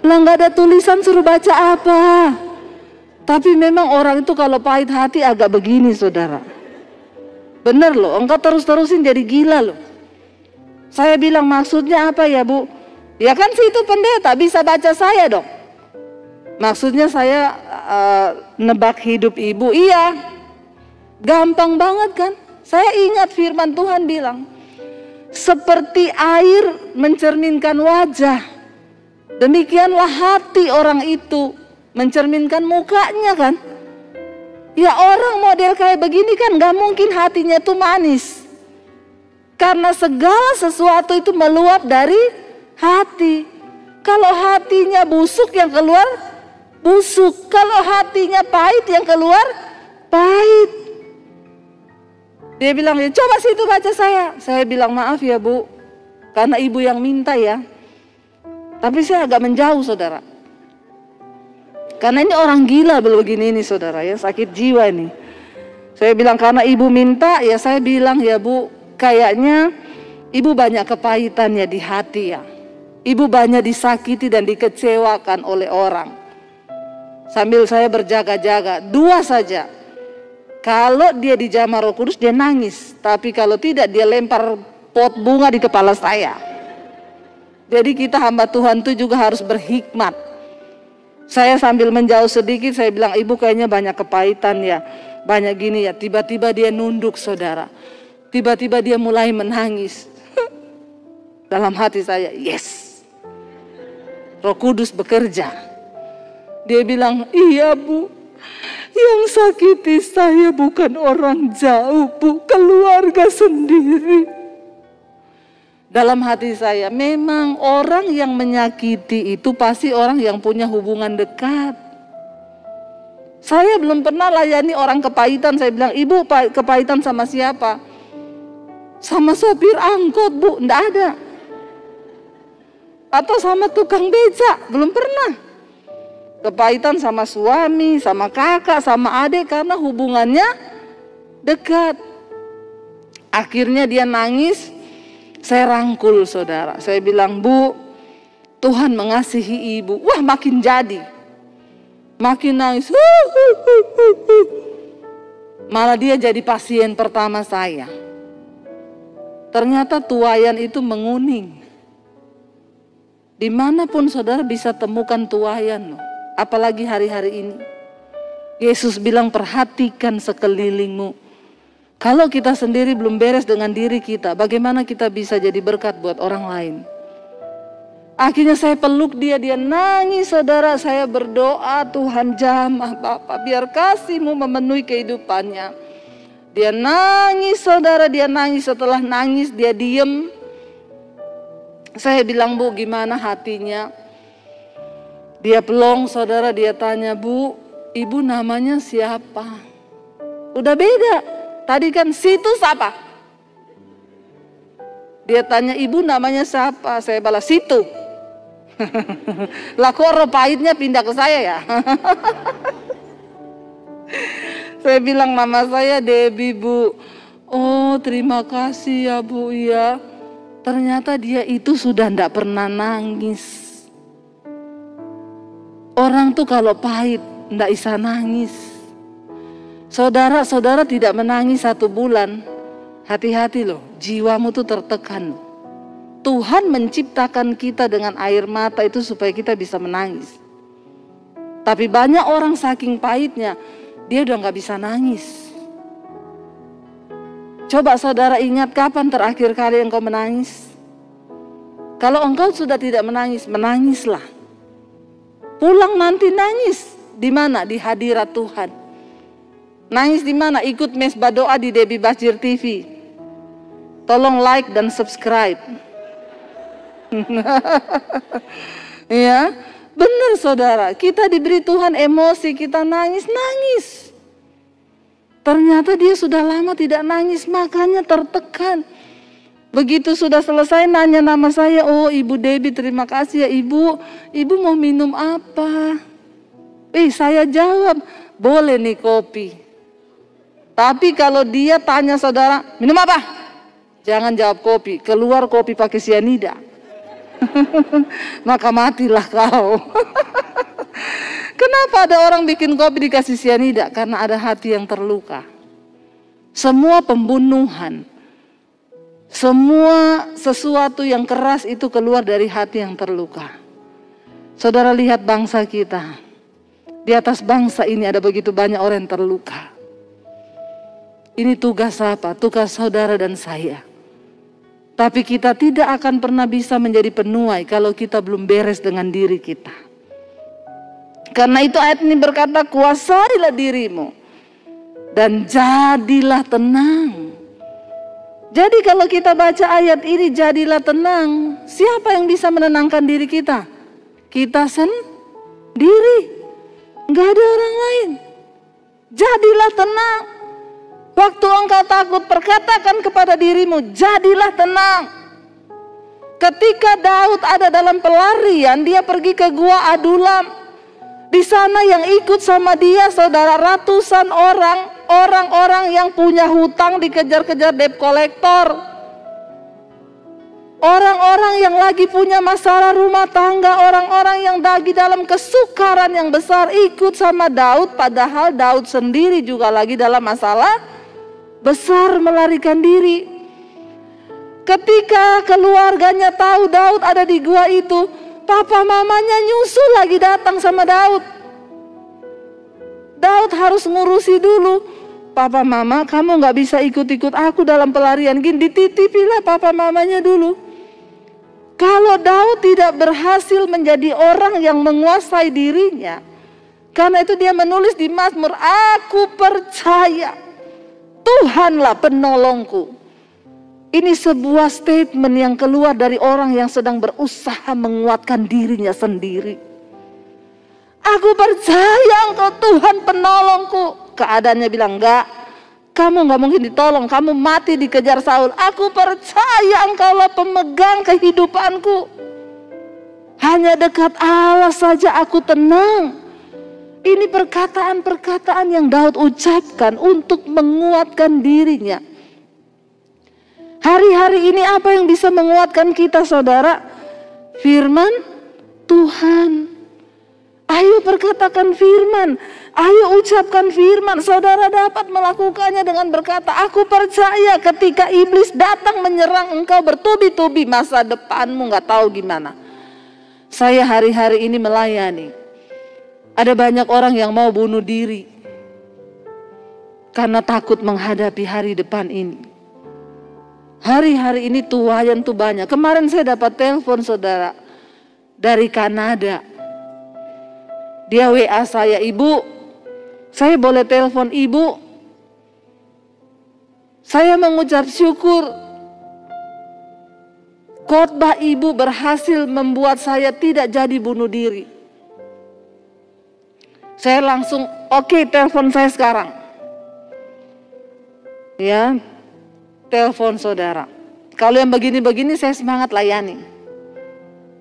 Lah nggak ada tulisan suruh baca apa? Tapi memang orang itu kalau pahit hati agak begini saudara. Bener loh, engkau terus-terusin jadi gila loh. Saya bilang maksudnya apa ya bu? Ya kan situ pendeta bisa baca saya dong. Maksudnya saya nebak hidup ibu. Iya. Gampang banget kan? Saya ingat firman Tuhan bilang, seperti air mencerminkan wajah, demikianlah hati orang itu mencerminkan mukanya kan. Ya orang model kayak begini kan gak mungkin hatinya itu manis. Karena segala sesuatu itu meluap dari hati. Kalau hatinya busuk yang keluar busuk. Kalau hatinya pahit yang keluar pahit. Dia bilang, ya coba situ baca saya. Saya bilang maaf ya bu, karena ibu yang minta ya. Tapi saya agak menjauh saudara. Karena ini orang gila begini ini saudara ya, sakit jiwa ini. Saya bilang karena ibu minta ya, saya bilang ya bu, kayaknya ibu banyak kepahitannya di hati ya. Ibu banyak disakiti dan dikecewakan oleh orang. Sambil saya berjaga-jaga, 2 saja. Kalau dia dijamah Roh Kudus dia nangis, tapi kalau tidak dia lempar pot bunga di kepala saya. Jadi kita hamba Tuhan itu juga harus berhikmat. Saya sambil menjauh sedikit saya bilang ibu kayaknya banyak kepahitan ya, banyak gini ya. Tiba-tiba dia nunduk saudara, tiba-tiba dia mulai menangis. Dalam hati saya, yes, Roh Kudus bekerja. Dia bilang, iya bu, yang sakiti saya bukan orang jauh bu, keluarga sendiri. dalam hati saya, memang orang yang menyakiti itu pasti orang yang punya hubungan dekat. Saya belum pernah layani orang kepahitan. Saya bilang, ibu kepahitan sama siapa? Sama sopir angkot, bu, enggak ada. Atau sama tukang beca, belum pernah. Kepahitan sama suami, sama kakak, sama adik, karena hubungannya dekat. Akhirnya dia nangis, saya rangkul saudara. Saya bilang, bu, Tuhan mengasihi ibu. Wah, makin jadi. Makin nangis. Malah dia jadi pasien pertama saya. Ternyata tuayan itu menguning. Dimanapun saudara bisa temukan tuayan, apalagi hari-hari ini. Yesus bilang, perhatikan sekelilingmu. Kalau kita sendiri belum beres dengan diri kita, bagaimana kita bisa jadi berkat buat orang lain? Akhirnya saya peluk dia nangis saudara. Saya berdoa, Tuhan jamah Bapa, biar kasih-Mu memenuhi kehidupannya. Dia nangis saudara, dia nangis. Setelah nangis dia diem. Saya bilang, bu, gimana hatinya? Dia pelong saudara, dia tanya, bu, ibu namanya siapa? Udah beda. Tadi kan situ siapa? Dia tanya, ibu namanya siapa? Saya balas, situ. Lah kok roh pahitnya pindah ke saya ya? Saya bilang, nama saya Debbie, bu. Oh, terima kasih ya, bu, ya. Ternyata dia itu sudah tidak pernah nangis. Orang tuh kalau pahit tidak bisa nangis. Saudara-saudara tidak menangis 1 bulan, hati-hati loh, jiwamu tuh tertekan. Tuhan menciptakan kita dengan air mata itu supaya kita bisa menangis. Tapi banyak orang saking pahitnya, dia udah gak bisa nangis. Coba saudara ingat kapan terakhir kali engkau menangis? Kalau engkau sudah tidak menangis, menangislah. Pulang nanti nangis. Di mana? Di hadirat Tuhan. Nangis di mana? Ikut mesbah doa di Debbie Basjir TV. Tolong like dan subscribe. Ya, benar saudara. Kita diberi Tuhan emosi, kita nangis. Ternyata dia sudah lama tidak nangis, makanya tertekan. Begitu sudah selesai nanya nama saya, oh Ibu Debbie, terima kasih ya Ibu. Ibu mau minum apa? Saya jawab, boleh nih kopi. Tapi kalau dia tanya saudara, minum apa? Jangan jawab kopi, keluar kopi pakai sianida. Maka matilah kau. Kenapa ada orang bikin kopi dikasih sianida? Karena ada hati yang terluka. Semua pembunuhan, semua sesuatu yang keras itu keluar dari hati yang terluka. Saudara lihat bangsa kita. Di atas bangsa ini ada begitu banyak orang yang terluka. Ini tugas apa? Tugas saudara dan saya. Tapi kita tidak akan pernah bisa menjadi penuai kalau kita belum beres dengan diri kita. Karena itu ayat ini berkata, kuasailah dirimu dan jadilah tenang. Jadi kalau kita baca ayat ini, jadilah tenang, siapa yang bisa menenangkan diri kita? Kita sendiri, nggak ada orang lain. Jadilah tenang. Waktu engkau takut, perkatakan kepada dirimu, jadilah tenang. Ketika Daud ada dalam pelarian, dia pergi ke Gua Adulam. Di sana yang ikut sama dia, saudara, ratusan orang-orang yang punya hutang dikejar-kejar debt collector. Orang-orang yang lagi punya masalah rumah tangga, orang-orang yang lagi dalam kesukaran yang besar ikut sama Daud, padahal Daud sendiri juga lagi dalam masalah besar, melarikan diri. Ketika keluarganya tahu Daud ada di gua itu, papa mamanya nyusul lagi datang sama Daud. Daud harus ngurusi dulu. Papa mama, kamu gak bisa ikut-ikut aku dalam pelarian gini, dititipilah papa mamanya dulu. Kalau Daud tidak berhasil menjadi orang yang menguasai dirinya, karena itu dia menulis di Mazmur, aku percaya Tuhanlah penolongku. Ini sebuah statement yang keluar dari orang yang sedang berusaha menguatkan dirinya sendiri. Aku percaya Engkau Tuhan penolongku. Keadaannya bilang, enggak, kamu enggak mungkin ditolong, kamu mati dikejar Saul. Aku percaya Engkaulah pemegang kehidupanku. Hanya dekat Allah saja aku tenang. Ini perkataan-perkataan yang Daud ucapkan untuk menguatkan dirinya. Hari-hari ini apa yang bisa menguatkan kita, saudara? Firman Tuhan. Ayo perkatakan firman. Ayo ucapkan firman. Saudara dapat melakukannya dengan berkata, aku percaya ketika iblis datang menyerang engkau bertubi-tubi, masa depanmu gak tahu gimana. Saya hari-hari ini melayani. Ada banyak orang yang mau bunuh diri karena takut menghadapi hari depan ini. Hari-hari ini tuayan tuh banyak. Kemarin saya dapat telepon, saudara, dari Kanada. Dia WA saya, ibu, saya boleh telepon ibu? Saya mengucap syukur. Khotbah ibu berhasil membuat saya tidak jadi bunuh diri. Saya langsung, oke, telepon saya sekarang. Ya, telepon saudara. Kalau yang begini-begini saya semangat layani.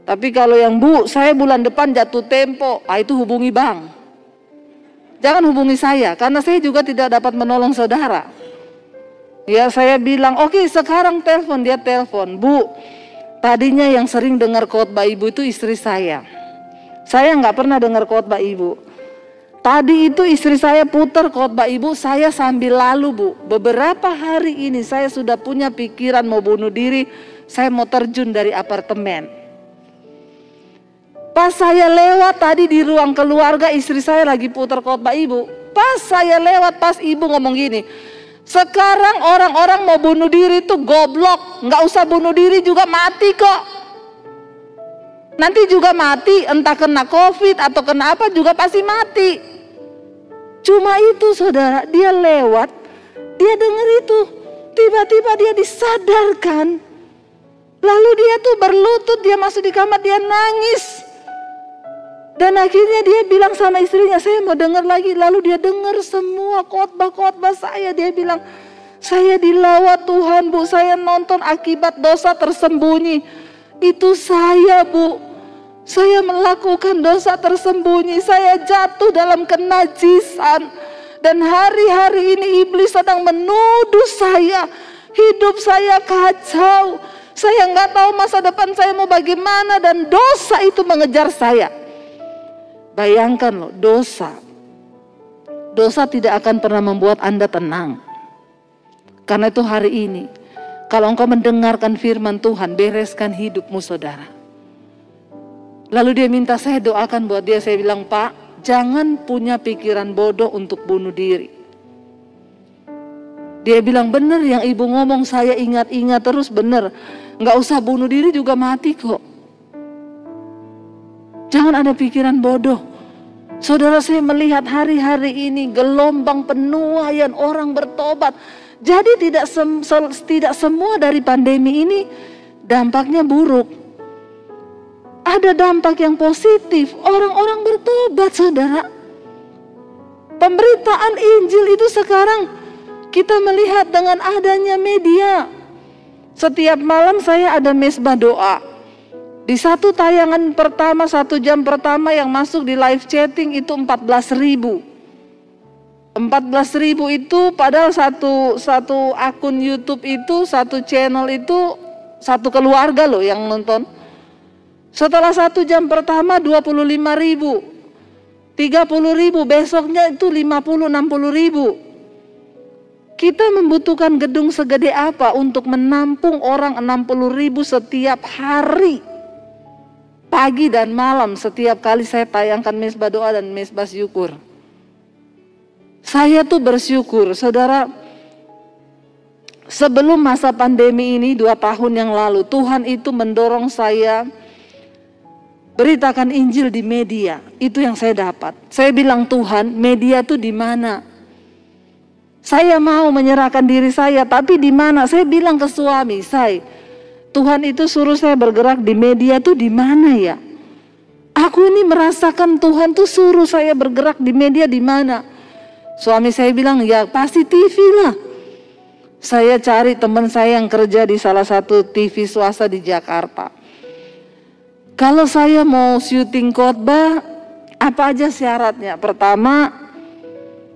Tapi kalau yang bu, saya bulan depan jatuh tempo, itu hubungi bank. Jangan hubungi saya, karena saya juga tidak dapat menolong saudara. Ya, saya bilang, oke, sekarang telepon. Dia telepon, bu, tadinya yang sering dengar khotbah ibu itu istri saya. Saya nggak pernah dengar khotbah ibu. Tadi itu istri saya putar khotbah ibu, saya sambil lalu, bu. Beberapa hari ini saya sudah punya pikiran mau bunuh diri, saya mau terjun dari apartemen. Pas saya lewat tadi di ruang keluarga, istri saya lagi putar khotbah ibu. Pas saya lewat, pas ibu ngomong gini, sekarang orang-orang mau bunuh diri tuh goblok, nggak usah bunuh diri juga mati kok. Nanti juga mati, entah kena COVID atau kena apa juga pasti mati. Cuma itu, saudara, dia lewat, dia dengar itu, tiba-tiba dia disadarkan. Lalu dia tuh berlutut, dia masuk di kamar, dia nangis. Dan akhirnya dia bilang sama istrinya, saya mau dengar lagi. Lalu dia dengar semua khotbah-khotbah saya. Dia bilang, saya dilawat Tuhan, bu, saya nonton akibat dosa tersembunyi. Itu saya, bu. Saya melakukan dosa tersembunyi, saya jatuh dalam kenajisan. Dan hari-hari ini iblis sedang menuduh saya, hidup saya kacau. Saya nggak tahu masa depan saya mau bagaimana, dan dosa itu mengejar saya. Bayangkan loh, dosa tidak akan pernah membuat Anda tenang. Karena itu hari ini, kalau engkau mendengarkan firman Tuhan, bereskan hidupmu, saudara. Lalu dia minta saya doakan buat dia. Saya bilang, Pak, jangan punya pikiran bodoh untuk bunuh diri. Dia bilang, benar yang ibu ngomong, saya ingat-ingat terus, benar. Nggak usah bunuh diri juga mati kok. Jangan ada pikiran bodoh. Saudara, saya melihat hari-hari ini gelombang penuaian orang bertobat. Jadi tidak semua dari pandemi ini dampaknya buruk. Ada dampak yang positif, orang-orang bertobat, saudara. Pemberitaan Injil itu sekarang kita melihat dengan adanya media. Setiap malam saya ada mesbah doa. Di satu tayangan pertama, 1 jam pertama yang masuk di live chatting itu 14.000. 14.000 itu padahal satu akun YouTube itu, satu channel itu, satu keluarga loh yang nonton. Setelah 1 jam pertama 25.000, 30.000, besoknya itu 50-60.000. Kita membutuhkan gedung segede apa untuk menampung orang 60.000 setiap hari, pagi dan malam, setiap kali saya tayangkan mesbah doa dan mesbah syukur. Saya tuh bersyukur, saudara. Sebelum masa pandemi ini 2 tahun yang lalu, Tuhan itu mendorong saya beritakan Injil di media. Itu yang saya dapat. Saya bilang, Tuhan, media tuh di mana? Saya mau menyerahkan diri saya, tapi di mana? Saya bilang ke suami saya, Tuhan itu suruh saya bergerak di media tuh di mana ya? Aku ini merasakan Tuhan tuh suruh saya bergerak di media di mana? Suami saya bilang, ya pasti TV lah. Saya cari teman saya yang kerja di salah satu TV swasta di Jakarta. Kalau saya mau syuting khotbah, apa aja syaratnya? Pertama,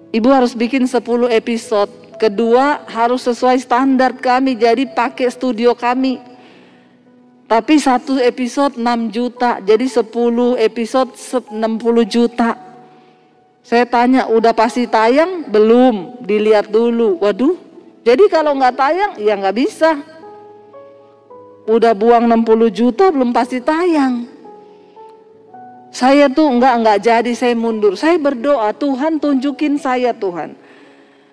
Ibu harus bikin 10 episode. Kedua, harus sesuai standar kami, jadi pakai studio kami. Tapi 1 episode 6 juta, jadi 10 episode 60 juta. Saya tanya, udah pasti tayang? Belum, dilihat dulu. Waduh, jadi kalau nggak tayang, ya nggak bisa. Udah buang 60 juta, belum pasti tayang. Saya tuh nggak jadi, saya mundur. Saya berdoa, Tuhan tunjukin saya Tuhan.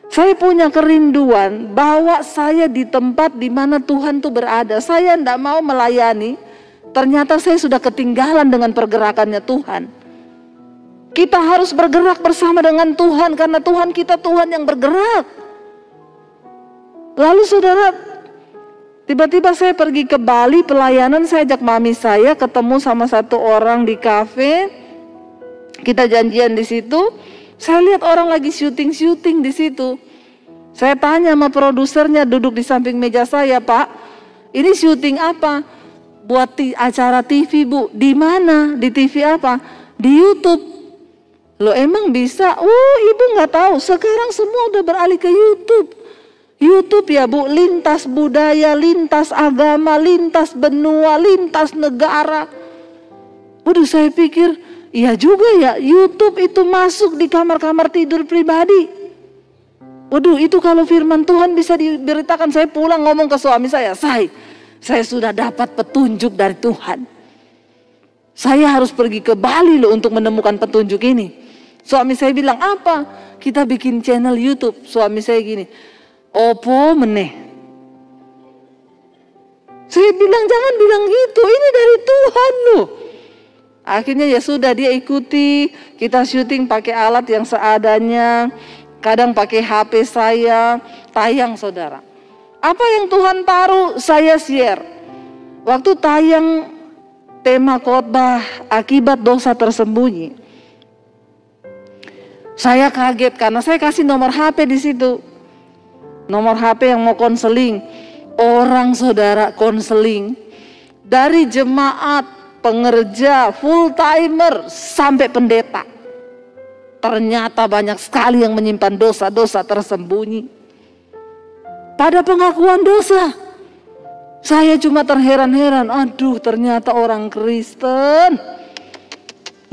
Saya punya kerinduan bahwa saya di tempat di mana Tuhan tuh berada. Saya nggak mau melayani, ternyata saya sudah ketinggalan dengan pergerakannya Tuhan. Kita harus bergerak bersama dengan Tuhan karena Tuhan kita Tuhan yang bergerak. Lalu saudara, tiba-tiba saya pergi ke Bali pelayanan, saya ajak mami saya ketemu sama satu orang di kafe. Kita janjian di situ. Saya lihat orang lagi syuting di situ. Saya tanya sama produsernya duduk di samping meja saya, Pak, ini syuting apa? Buat acara TV Bu. Di mana? Di TV apa? Di YouTube. Loh emang bisa? Ibu nggak tahu. Sekarang semua udah beralih ke YouTube. YouTube ya Bu, lintas budaya, lintas agama, lintas benua, lintas negara. Waduh, saya pikir, iya juga ya, YouTube itu masuk di kamar-kamar tidur pribadi. Waduh, itu kalau firman Tuhan bisa diberitakan. Saya pulang ngomong ke suami saya sudah dapat petunjuk dari Tuhan. Saya harus pergi ke Bali loh untuk menemukan petunjuk ini. Suami saya bilang, apa? Kita bikin channel YouTube. Suami saya gini, opo meneh. Saya bilang jangan bilang gitu, ini dari Tuhan loh. Akhirnya ya sudah, dia ikuti. Kita syuting pakai alat yang seadanya, kadang pakai HP saya, tayang saudara. Apa yang Tuhan taruh saya share. Waktu tayang tema khotbah akibat dosa tersembunyi, saya kaget karena saya kasih nomor HP di situ. Nomor HP yang mau konseling. Orang saudara konseling dari jemaat, pengerja, full timer sampai pendeta. Ternyata banyak sekali yang menyimpan dosa-dosa tersembunyi. Pada pengakuan dosa, saya cuma terheran-heran. Aduh, ternyata orang Kristen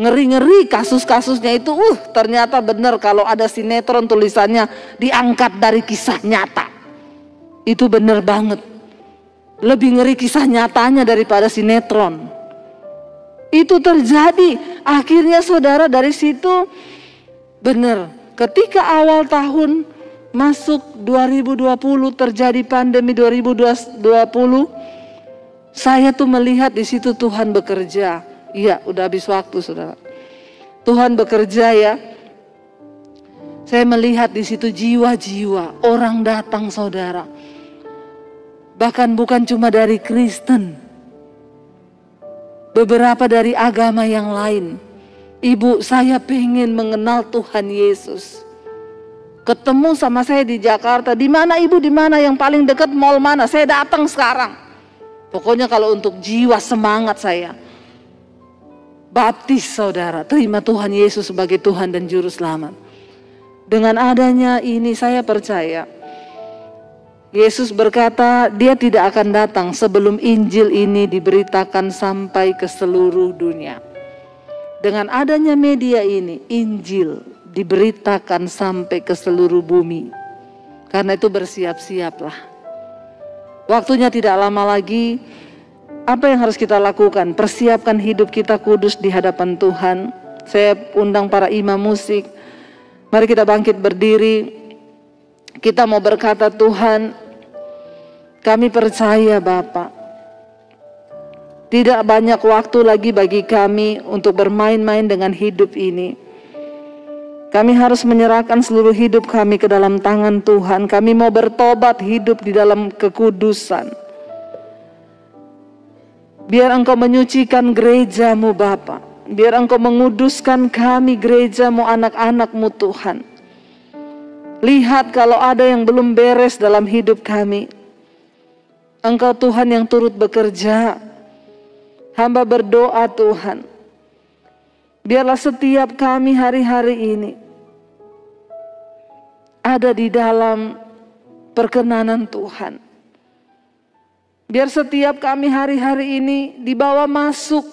ngeri-ngeri kasus-kasusnya itu. Ternyata benar kalau ada sinetron tulisannya diangkat dari kisah nyata. Itu benar banget. Lebih ngeri kisah nyatanya daripada sinetron. Itu terjadi. Akhirnya saudara, dari situ benar. Ketika awal tahun masuk 2020, terjadi pandemi 2020, saya tuh melihat di situ Tuhan bekerja. Iya, udah habis waktu saudara. Tuhan bekerja ya. Saya melihat di situ jiwa-jiwa, orang datang saudara. Bahkan bukan cuma dari Kristen, beberapa dari agama yang lain. Ibu, saya pengen mengenal Tuhan Yesus. Ketemu sama saya di Jakarta. Di mana Ibu? Di mana yang paling dekat, mall mana? Saya datang sekarang. Pokoknya kalau untuk jiwa, semangat saya. Baptis saudara, terima Tuhan Yesus sebagai Tuhan dan Juru Selamat. Dengan adanya ini saya percaya, Yesus berkata dia tidak akan datang sebelum Injil ini diberitakan sampai ke seluruh dunia. Dengan adanya media ini, Injil diberitakan sampai ke seluruh bumi. Karena itu bersiap-siaplah. Waktunya tidak lama lagi. Apa yang harus kita lakukan? Persiapkan hidup kita kudus di hadapan Tuhan. Saya undang para imam musik. Mari kita bangkit berdiri. Kita mau berkata, Tuhan, kami percaya Bapa, tidak banyak waktu lagi bagi kami untuk bermain-main dengan hidup ini. Kami harus menyerahkan seluruh hidup kami ke dalam tangan Tuhan. Kami mau bertobat, hidup di dalam kekudusan. Biar Engkau menyucikan gereja-Mu Bapa. Biar Engkau menguduskan kami, gereja-Mu, anak-anak-Mu Tuhan. Lihat kalau ada yang belum beres dalam hidup kami. Engkau Tuhan yang turut bekerja. Hamba berdoa Tuhan. Biarlah setiap kami hari-hari ini ada di dalam perkenanan Tuhan. Biar setiap kami hari-hari ini dibawa masuk